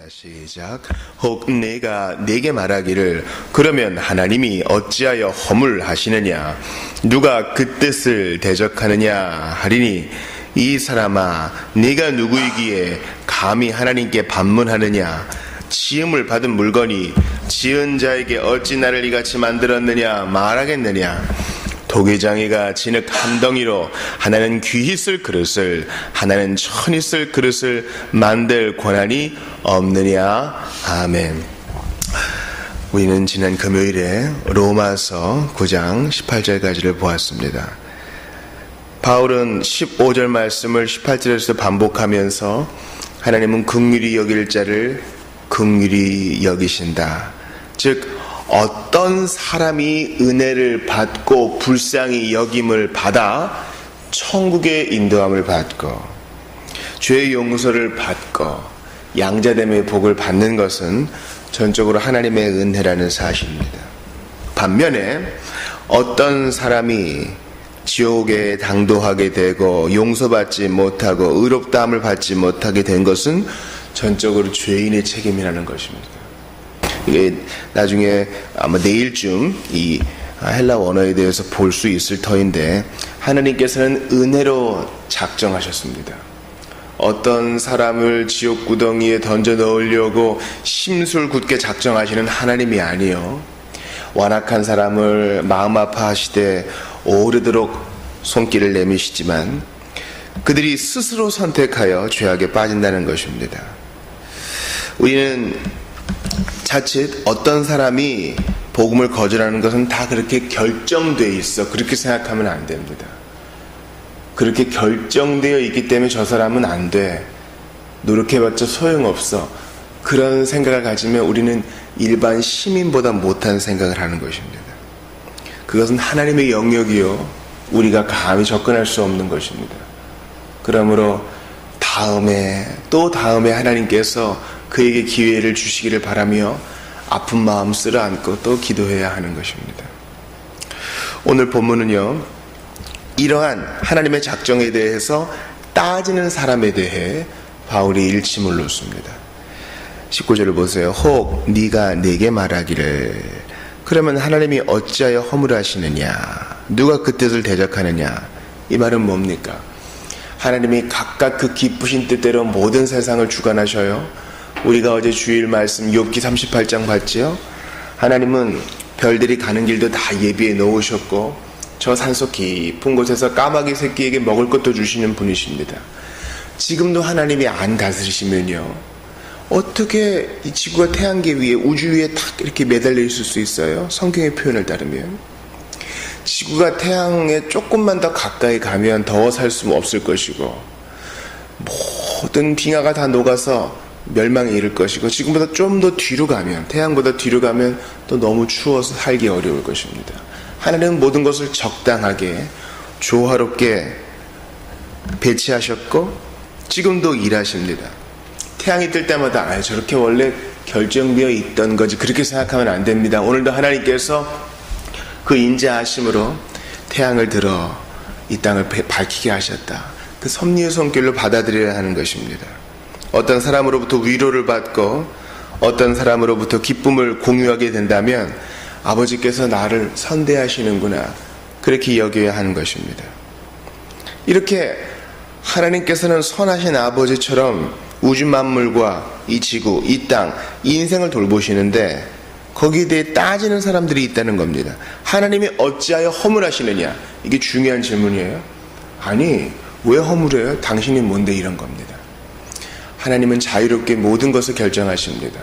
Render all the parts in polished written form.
시작. 혹 내가 네게 말하기를 그러면 하나님이 어찌하여 허물하시느냐 누가 그 뜻을 대적하느냐 하리니 이 사람아 네가 누구이기에 감히 하나님께 반문하느냐 지음을 받은 물건이 지은 자에게 어찌 나를 이같이 만들었느냐 말하겠느냐 도개장이가 진흙 한 덩이로 하나는 귀히 쓸 그릇을 하나는 천히 쓸 그릇을 만들 권한이 없느냐. 아멘. 우리는 지난 금요일에 로마서 9장 18절까지를 보았습니다. 바울은 15절 말씀을 18절에서 반복하면서 하나님은 긍휼히 여길 자를 긍휼히 여기신다. 즉 어떤 사람이 은혜를 받고 불쌍히 여김을 받아 천국의 인도함을 받고 죄의 용서를 받고 양자됨의 복을 받는 것은 전적으로 하나님의 은혜라는 사실입니다. 반면에 어떤 사람이 지옥에 당도하게 되고 용서받지 못하고 의롭다함을 받지 못하게 된 것은 전적으로 죄인의 책임이라는 것입니다. 이게 나중에 아마 내일쯤 이 헬라 원어에 대해서 볼 수 있을 터인데 하나님께서는 은혜로 작정하셨습니다. 어떤 사람을 지옥 구덩이에 던져 넣으려고 심술궂게 작정하시는 하나님이 아니요 완악한 사람을 마음 아파하시되 오래도록 손길을 내미시지만 그들이 스스로 선택하여 죄악에 빠진다는 것입니다. 우리는 자칫 어떤 사람이 복음을 거절하는 것은 다 그렇게 결정되어 있어 그렇게 생각하면 안 됩니다. 그렇게 결정되어 있기 때문에 저 사람은 안 돼 노력해봤자 소용없어 그런 생각을 가지면 우리는 일반 시민보다 못한 생각을 하는 것입니다. 그것은 하나님의 영역이요 우리가 감히 접근할 수 없는 것입니다. 그러므로 다음에 또 다음에 하나님께서 그에게 기회를 주시기를 바라며 아픈 마음 쓸어안고 또 기도해야 하는 것입니다. 오늘 본문은요 이러한 하나님의 작정에 대해서 따지는 사람에 대해 바울이 일침을 놓습니다. 19절을 보세요. 혹 네가 내게 말하기를 그러면 하나님이 어찌하여 허물하시느냐 누가 그 뜻을 대적하느냐 이 말은 뭡니까? 하나님이 각각 그 기쁘신 뜻대로 모든 세상을 주관하셔요. 우리가 어제 주일 말씀 욥기 38장 봤지요? 하나님은 별들이 가는 길도 다 예비해 놓으셨고 저 산속 깊은 곳에서 까마귀 새끼에게 먹을 것도 주시는 분이십니다. 지금도 하나님이 안 다스리시면요 어떻게 이 지구가 태양계 위에 우주 위에 탁 이렇게 매달려 있을 수 있어요? 성경의 표현을 따르면 지구가 태양에 조금만 더 가까이 가면 더워 살 수 없을 것이고 모든 빙하가 다 녹아서 멸망에 이를 것이고 지금보다 좀 더 뒤로 가면 태양보다 뒤로 가면 또 너무 추워서 살기 어려울 것입니다. 하나님은 모든 것을 적당하게 조화롭게 배치하셨고 지금도 일하십니다. 태양이 뜰 때마다 저렇게 원래 결정되어 있던 거지 그렇게 생각하면 안 됩니다. 오늘도 하나님께서 그 인자하심으로 태양을 들어 이 땅을 밝히게 하셨다. 그 섭리의 손길로 받아들여야 하는 것입니다. 어떤 사람으로부터 위로를 받고 어떤 사람으로부터 기쁨을 공유하게 된다면 아버지께서 나를 선대하시는구나 그렇게 여겨야 하는 것입니다. 이렇게 하나님께서는 선하신 아버지처럼 우주 만물과 이 지구, 이 땅, 이 인생을 돌보시는데 거기에 대해 따지는 사람들이 있다는 겁니다. 하나님이 어찌하여 허물하시느냐 이게 중요한 질문이에요. 아니 왜 허물해요? 당신이 뭔데 이런 겁니다. 하나님은 자유롭게 모든 것을 결정하십니다.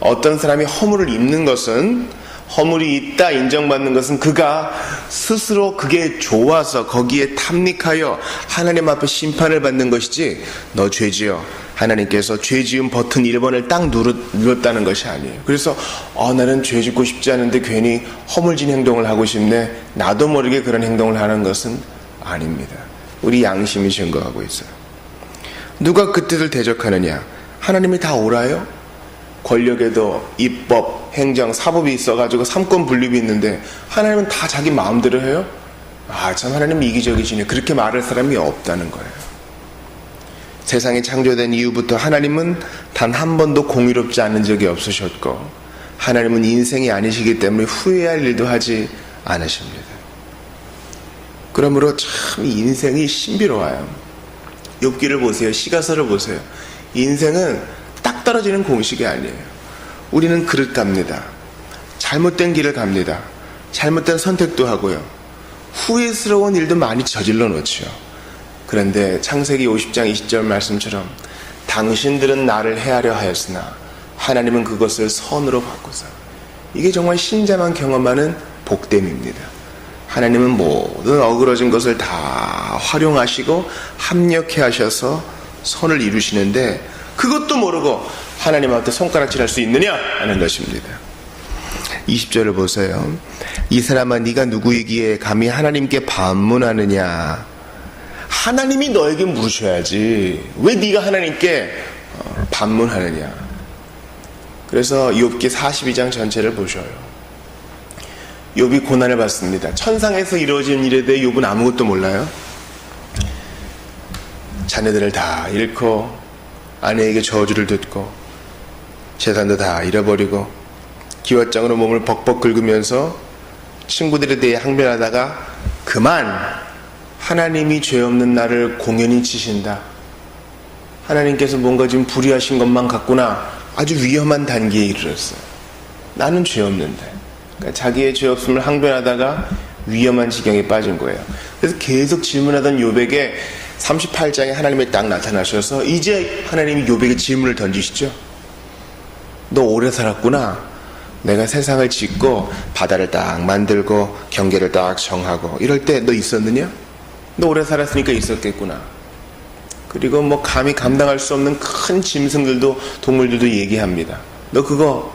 어떤 사람이 허물을 입는 것은 허물이 있다 인정받는 것은 그가 스스로 그게 좋아서 거기에 탐닉하여 하나님 앞에 심판을 받는 것이지 너 죄지어 하나님께서 죄지음 버튼 1번을 딱 눌렀다는 것이 아니에요. 그래서 나는 죄짓고 싶지 않은데 괜히 허물진 행동을 하고 싶네 나도 모르게 그런 행동을 하는 것은 아닙니다. 우리 양심이 증거하고 있어요. 누가 그 뜻을 대적하느냐 하나님이 다 옳아요? 권력에도 입법, 행정, 사법이 있어가지고 삼권 분립이 있는데 하나님은 다 자기 마음대로 해요? 참 하나님 이기적이시네 그렇게 말할 사람이 없다는 거예요. 세상이 창조된 이후부터 하나님은 단 한 번도 공의롭지 않은 적이 없으셨고 하나님은 인생이 아니시기 때문에 후회할 일도 하지 않으십니다. 그러므로 참 인생이 신비로워요. 욥기를 보세요. 시가서를 보세요. 인생은 딱 떨어지는 공식이 아니에요. 우리는 그릇 갑니다. 잘못된 길을 갑니다. 잘못된 선택도 하고요. 후회스러운 일도 많이 저질러 놓죠. 그런데 창세기 50장 20절 말씀처럼 당신들은 나를 해하려 하였으나 하나님은 그것을 선으로 바꾸사. 이게 정말 신자만 경험하는 복됨입니다. 하나님은 모든 어그러진 것을 다 활용하시고 합력해 하셔서 선을 이루시는데 그것도 모르고 하나님 앞에 손가락질할 수 있느냐 하는 것입니다. 20절을 보세요. 이 사람아 네가 누구이기에 감히 하나님께 반문하느냐. 하나님이 너에게 물으셔야지 왜 네가 하나님께 반문하느냐. 그래서 욥기 42장 전체를 보셔요. 욥이 고난을 받습니다. 천상에서 이루어진 일에 대해 욥은 아무것도 몰라요. 자녀들을 다 잃고 아내에게 저주를 듣고 재산도 다 잃어버리고 기왓장으로 몸을 벅벅 긁으면서 친구들에 대해 항변하다가 그만 하나님이 죄 없는 나를 공연히 치신다. 하나님께서 뭔가 지금 불의하신 것만 같구나. 아주 위험한 단계에 이르렀어요. 나는 죄 없는데. 그러니까 자기의 죄 없음을 항변하다가 위험한 지경에 빠진 거예요. 그래서 계속 질문하던 욥에게 38장에 하나님이 딱 나타나셔서 이제 하나님이 욥에게 질문을 던지시죠. 너 오래 살았구나. 내가 세상을 짓고 바다를 딱 만들고 경계를 딱 정하고 이럴 때 너 있었느냐? 너 오래 살았으니까 있었겠구나. 그리고 뭐 감히 감당할 수 없는 큰 짐승들도 동물들도 얘기합니다. 너 그거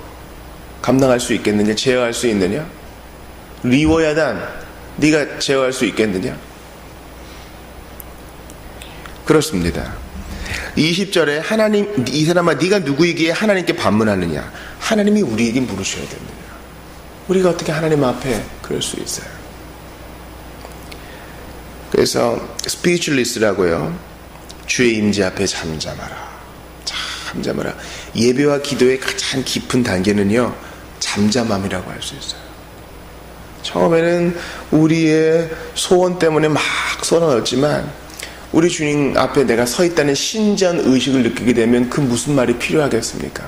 감당할 수 있겠느냐? 제어할 수 있느냐? 리워야단 네가 제어할 수 있겠느냐? 그렇습니다. 20절에 하나님 이 사람아 네가 누구이기에 하나님께 반문하느냐. 하나님이 우리에게 물으셔야 됩니다. 우리가 어떻게 하나님 앞에 그럴 수 있어요. 그래서 스피리추얼리스트라고요. 주의 임재 앞에 잠잠하라. 잠잠하라. 예배와 기도의 가장 깊은 단계는요. 잠잠함이라고 할 수 있어요. 처음에는 우리의 소원 때문에 막 쏟아넣었지만 우리 주님 앞에 내가 서 있다는 신전 의식을 느끼게 되면 그 무슨 말이 필요하겠습니까?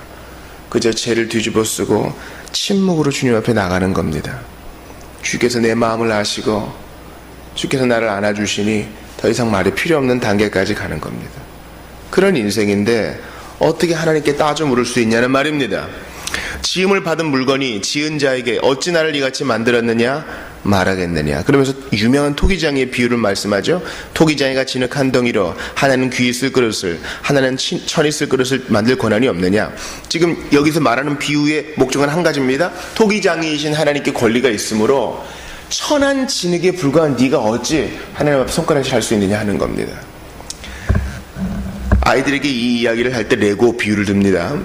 그저 죄를 뒤집어 쓰고 침묵으로 주님 앞에 나가는 겁니다. 주께서 내 마음을 아시고 주께서 나를 안아주시니 더 이상 말이 필요 없는 단계까지 가는 겁니다. 그런 인생인데 어떻게 하나님께 따져 물을 수 있냐는 말입니다. 지음을 받은 물건이 지은 자에게 어찌 나를 이같이 만들었느냐 말하겠느냐. 그러면서 유명한 토기장이의 비유를 말씀하죠. 토기장이가 진흙 덩이로 하나는 귀 쓸 그릇을 하나는 천이 쓸 그릇을 만들 권한이 없느냐. 지금 여기서 말하는 비유의 목적은 한 가지입니다. 토기장이이신 하나님께 권리가 있으므로 천한 진흙에 불과한 네가 어찌 하나님 앞에 손가락질 할 수 있느냐 하는 겁니다. 아이들에게 이 이야기를 할 때 레고 비유를 듭니다.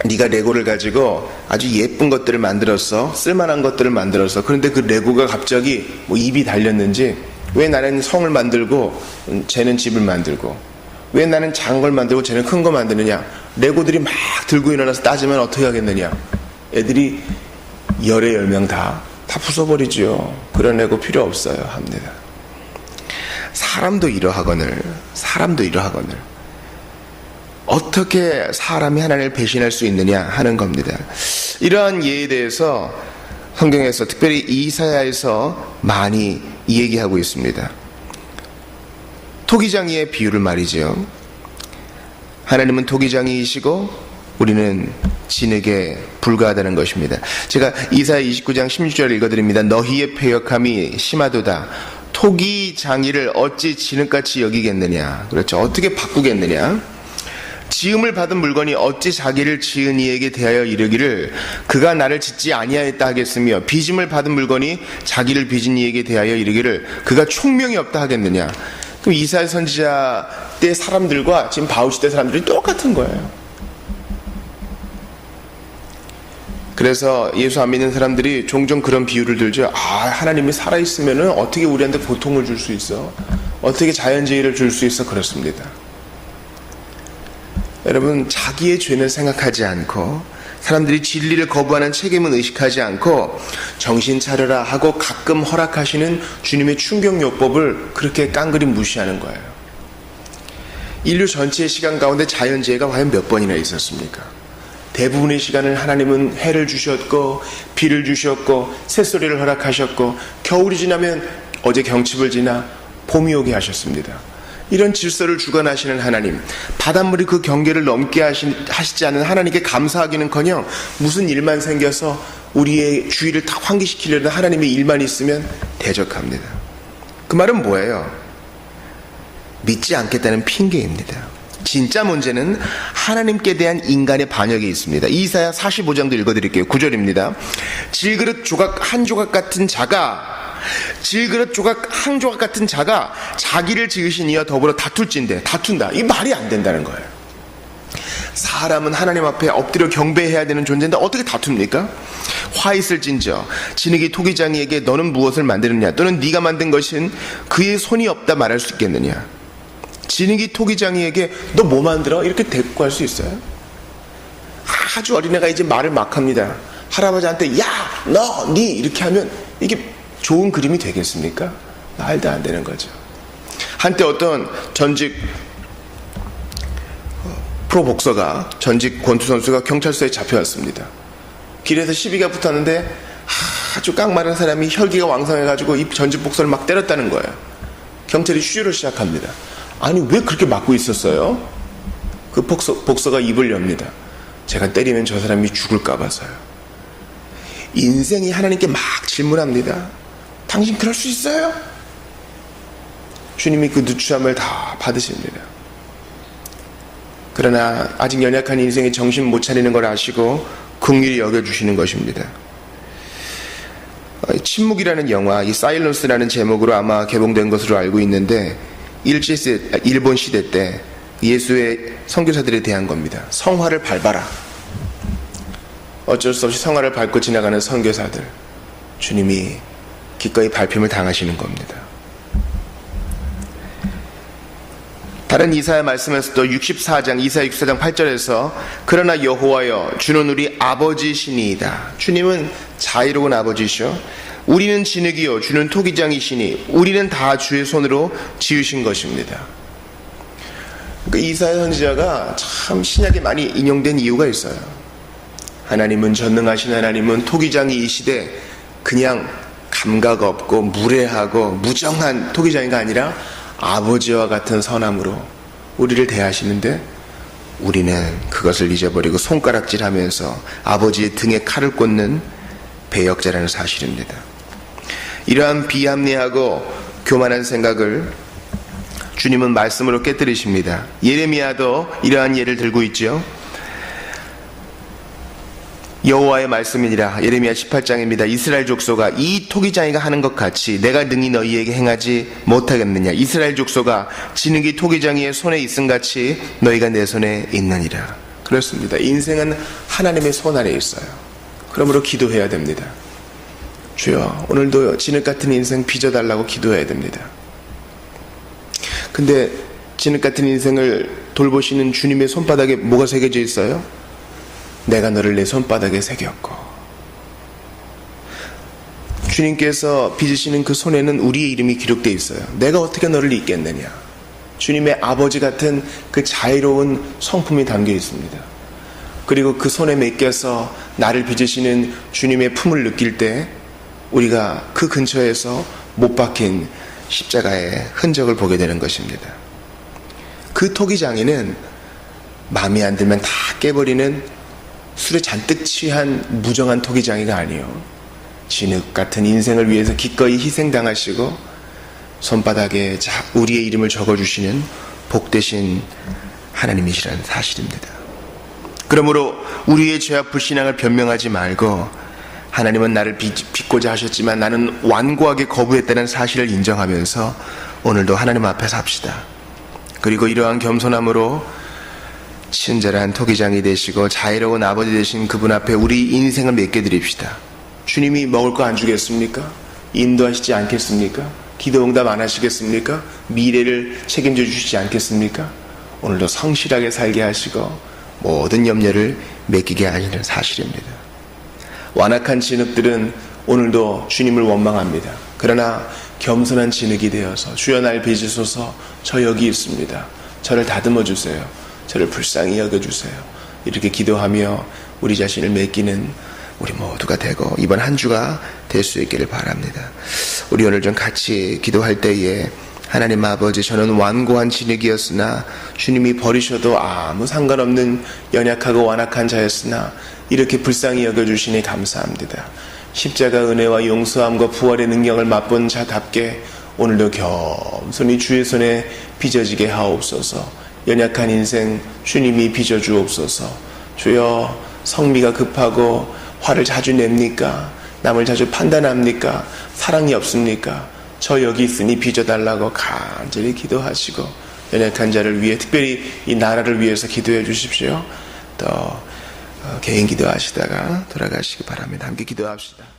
네가 레고를 가지고 아주 예쁜 것들을 만들었어. 쓸만한 것들을 만들었어. 그런데 그 레고가 갑자기 뭐 입이 달렸는지 왜 나는 성을 만들고 쟤는 집을 만들고 왜 나는 작은 걸 만들고 쟤는 큰 거 만드느냐. 레고들이 막 들고 일어나서 따지면 어떻게 하겠느냐. 애들이 열에 10명 다 부숴버리죠. 그런 레고 필요 없어요 합니다. 사람도 이러하거늘 어떻게 사람이 하나님을 배신할 수 있느냐 하는 겁니다. 이러한 예에 대해서 성경에서 특별히 이사야에서 많이 얘기하고 있습니다. 토기장이의 비유를 말이죠. 하나님은 토기장이이시고 우리는 진흙에 불과하다는 것입니다. 제가 이사야 29장 16절을 읽어드립니다. 너희의 패역함이 심하도다. 토기장이를 어찌 진흙같이 여기겠느냐. 그렇죠. 어떻게 바꾸겠느냐. 지음을 받은 물건이 어찌 자기를 지은 이에게 대하여 이르기를 그가 나를 짓지 아니하였다 하겠으며 빚음을 받은 물건이 자기를 빚은 이에게 대하여 이르기를 그가 총명이 없다 하겠느냐. 그럼 이사야 선지자 때 사람들과 지금 바울시 때 사람들이 똑같은 거예요. 그래서 예수 안 믿는 사람들이 종종 그런 비유를 들죠. 하나님이 살아있으면 어떻게 우리한테 고통을 줄 수 있어? 어떻게 자연재해를 줄 수 있어? 그렇습니다. 여러분, 자기의 죄는 생각하지 않고 사람들이 진리를 거부하는 책임은 의식하지 않고 정신 차려라 하고 가끔 허락하시는 주님의 충격요법을 그렇게 깡그리 무시하는 거예요. 인류 전체의 시간 가운데 자연재해가 과연 몇 번이나 있었습니까? 대부분의 시간을 하나님은 해를 주셨고 비를 주셨고 새소리를 허락하셨고 겨울이 지나면 어제 경칩을 지나 봄이 오게 하셨습니다. 이런 질서를 주관하시는 하나님, 바닷물이 그 경계를 넘게 하시지 않은 하나님께 감사하기는커녕 무슨 일만 생겨서 우리의 주의를 다 환기시키려는 하나님의 일만 있으면 대적합니다. 그 말은 뭐예요? 믿지 않겠다는 핑계입니다. 진짜 문제는 하나님께 대한 인간의 반역이 있습니다. 이사야 45장도 읽어드릴게요. 9절입니다. 질그릇 조각 한 조각 같은 자가 질그릇 조각 한 조각 같은 자가 자기를 지으신 이와 더불어 다툰다. 이 말이 안 된다는 거예요. 사람은 하나님 앞에 엎드려 경배해야 되는 존재인데 어떻게 다툽니까? 화 있을진저 진흙이 토기장이에게 너는 무엇을 만드느냐 또는 네가 만든 것은 그의 손이 없다 말할 수 있겠느냐. 진흙이 토기장이에게 너 뭐 만들어? 이렇게 대꾸할 수 있어요? 아주 어린애가 이제 말을 막 합니다. 할아버지한테 야, 너, 니 이렇게 하면 이게 좋은 그림이 되겠습니까? 말도 안 되는 거죠. 한때 어떤 전직 프로 복서가, 전직 권투 선수가 경찰서에 잡혀왔습니다. 길에서 시비가 붙었는데 아주 깡마른 사람이 혈기가 왕성해가지고 이 전직 복서를 막 때렸다는 거예요. 경찰이 휴지를 시작합니다. 아니 왜 그렇게 맞고 있었어요? 그 복서가 입을 엽니다. 제가 때리면 저 사람이 죽을까 봐서요. 인생이 하나님께 막 질문합니다. 당신 그럴 수 있어요? 주님이 그 누추함을 다 받으십니다. 그러나 아직 연약한 인생에 정신 못 차리는 걸 아시고 긍휼히 여겨주시는 것입니다. 침묵이라는 영화, 이 사일런스라는 제목으로 아마 개봉된 것으로 알고 있는데 일본 시대 때 예수의 선교사들에 대한 겁니다. 성화를 밟아라. 어쩔 수 없이 성화를 밟고 지나가는 선교사들, 주님이 기꺼이 밟힘을 당하시는 겁니다. 다른 이사야 말씀에서도 64장 8절에서 그러나 여호와여 주는 우리 아버지시니이다. 주님은 자유로운 아버지시오. 우리는 진흙이요 주는 토기장이시니 우리는 다 주의 손으로 지으신 것입니다. 그러니까 이사야 선지자가 참 신약에 많이 인용된 이유가 있어요. 하나님은 전능하신 하나님은 토기장이이시되 그냥 감각 없고 무례하고 무정한 토기장이가 아니라 아버지와 같은 선함으로 우리를 대하시는데 우리는 그것을 잊어버리고 손가락질하면서 아버지의 등에 칼을 꽂는 배역자라는 사실입니다. 이러한 비합리하고 교만한 생각을 주님은 말씀으로 깨뜨리십니다. 예레미야도 이러한 예를 들고 있죠. 여호와의 말씀이니라. 예레미야 18장입니다. 이스라엘 족속아 이 토기장이가 하는 것 같이 내가 능히 너희에게 행하지 못하겠느냐. 이스라엘 족속아 진흙이 토기장이의 손에 있음같이 너희가 내 손에 있느니라. 그렇습니다. 인생은 하나님의 손 안에 있어요. 그러므로 기도해야 됩니다. 주여 오늘도 진흙 같은 인생 빚어달라고 기도해야 됩니다. 근데 진흙 같은 인생을 돌보시는 주님의 손바닥에 뭐가 새겨져 있어요? 내가 너를 내 손바닥에 새겼고. 주님께서 빚으시는 그 손에는 우리의 이름이 기록되어 있어요. 내가 어떻게 너를 잊겠느냐. 주님의 아버지 같은 그 자유로운 성품이 담겨 있습니다. 그리고 그 손에 맡겨서 나를 빚으시는 주님의 품을 느낄 때 우리가 그 근처에서 못 박힌 십자가의 흔적을 보게 되는 것입니다. 그 토기장에는 마음에 안 들면 다 깨버리는 술에 잔뜩 취한 무정한 토기장이가 아니요. 진흙 같은 인생을 위해서 기꺼이 희생당하시고 손바닥에 우리의 이름을 적어주시는 복되신 하나님이시라는 사실입니다. 그러므로 우리의 죄와 불신앙을 변명하지 말고 하나님은 나를 빚고자 하셨지만 나는 완고하게 거부했다는 사실을 인정하면서 오늘도 하나님 앞에 삽시다. 그리고 이러한 겸손함으로 친절한 토기장이 되시고 자애로운 아버지 되신 그분 앞에 우리 인생을 맡겨드립시다. 주님이 먹을 거 안 주겠습니까? 인도하시지 않겠습니까? 기도 응답 안 하시겠습니까? 미래를 책임져 주시지 않겠습니까? 오늘도 성실하게 살게 하시고 모든 염려를 맡기게 하시는 사실입니다. 완악한 진흙들은 오늘도 주님을 원망합니다. 그러나 겸손한 진흙이 되어서 주여 날 빚으소서, 저 여기 있습니다. 저를 다듬어 주세요. 저를 불쌍히 여겨주세요. 이렇게 기도하며 우리 자신을 맡기는 우리 모두가 되고 이번 한 주가 될 수 있기를 바랍니다. 우리 오늘 좀 같이 기도할 때에 하나님 아버지, 저는 완고한 진흙이었으나 주님이 버리셔도 아무 상관없는 연약하고 완악한 자였으나 이렇게 불쌍히 여겨주시니 감사합니다. 십자가 은혜와 용서함과 부활의 능력을 맛본 자답게 오늘도 겸손히 주의 손에 빚어지게 하옵소서. 연약한 인생 주님이 빚어주옵소서. 주여, 성미가 급하고 화를 자주 냅니까? 남을 자주 판단합니까? 사랑이 없습니까? 저 여기 있으니 빚어달라고 간절히 기도하시고 연약한 자를 위해, 특별히 이 나라를 위해서 기도해 주십시오. 또 개인 기도하시다가 돌아가시기 바랍니다. 함께 기도합시다.